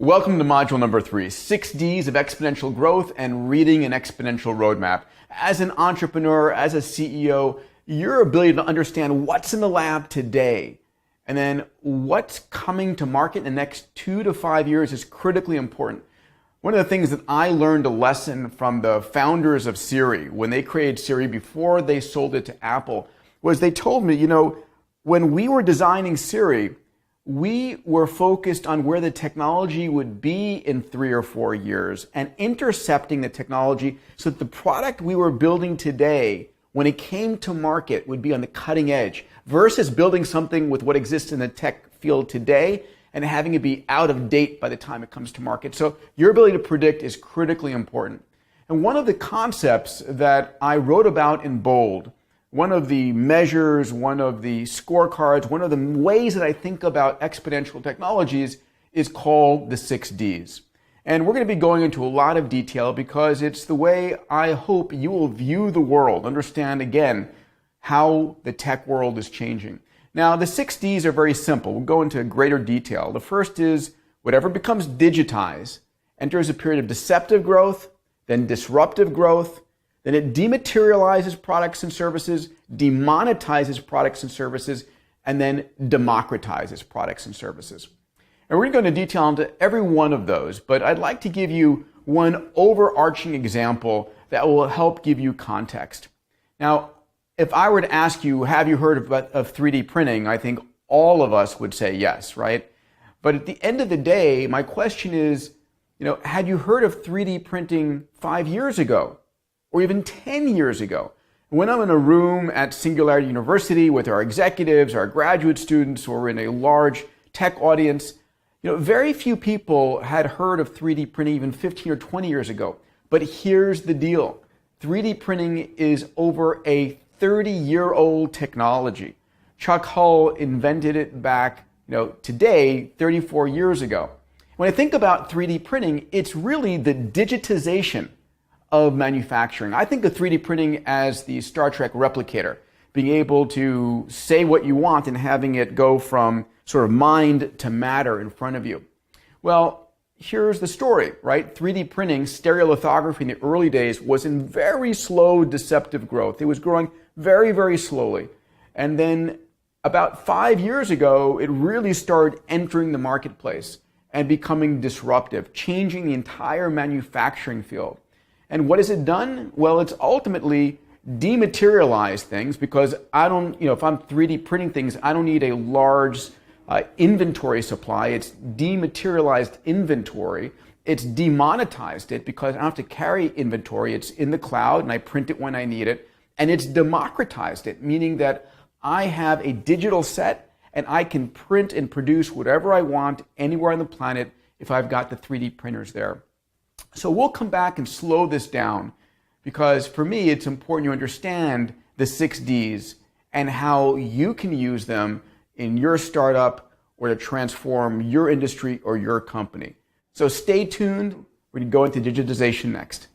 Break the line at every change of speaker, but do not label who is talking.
Welcome to module number 3, 6 Ds of exponential growth and reading an exponential roadmap. As an entrepreneur, as a CEO, your ability to understand what's in the lab today and then what's coming to market in the next 2 to 5 years is critically important. One of the things that I learned a lesson from the founders of Siri when they created Siri before they sold it to Apple was they told me, when we were designing Siri, we were focused on where the technology would be in 3 or 4 years and intercepting the technology so that the product we were building today, when it came to market, would be on the cutting edge versus building something with what exists in the tech field today and having it be out of date by the time it comes to market. So your ability to predict is critically important. And one of the concepts that I wrote about in bold, one of the measures, one of the scorecards, one of the ways that I think about exponential technologies is called the 6 Ds. And we're going to be going into a lot of detail because it's the way I hope you will view the world, understand again how the tech world is changing. Now, the 6 Ds are very simple. We'll go into greater detail. The first is whatever becomes digitized enters a period of deceptive growth, then disruptive growth, then it dematerializes products and services, demonetizes products and services, and then democratizes products and services. And we're going to go into detail into every one of those, but I'd like to give you one overarching example that will help give you context. Now, if I were to ask you, have you heard of 3D printing? I think all of us would say yes, right? But at the end of the day, my question is, had you heard of 3D printing 5 years ago? Or even 10 years ago? When I'm in a room at Singularity University with our executives, our graduate students, or in a large tech audience, very few people had heard of 3D printing even 15 or 20 years ago. But here's the deal. 3D printing is over a 30-year-old technology. Chuck Hull invented it back, today, 34 years ago. When I think about 3D printing, it's really the digitization of manufacturing. I think of 3D printing as the Star Trek replicator, being able to say what you want and having it go from sort of mind to matter in front of you. Well, here's the story, right? 3D printing, stereolithography in the early days was in very slow, deceptive growth. It was growing very, very slowly. And then about 5 years ago, it really started entering the marketplace and becoming disruptive, changing the entire manufacturing field. And what has it done? Well, it's ultimately dematerialized things because if I'm 3D printing things, I don't need a large inventory supply. It's dematerialized inventory. It's demonetized it because I don't have to carry inventory. It's in the cloud and I print it when I need it. And it's democratized it, meaning that I have a digital set and I can print and produce whatever I want anywhere on the planet if I've got the 3D printers there. So we'll come back and slow this down because for me, it's important you understand the 6 Ds and how you can use them in your startup or to transform your industry or your company. So stay tuned. We're going to go into digitization next.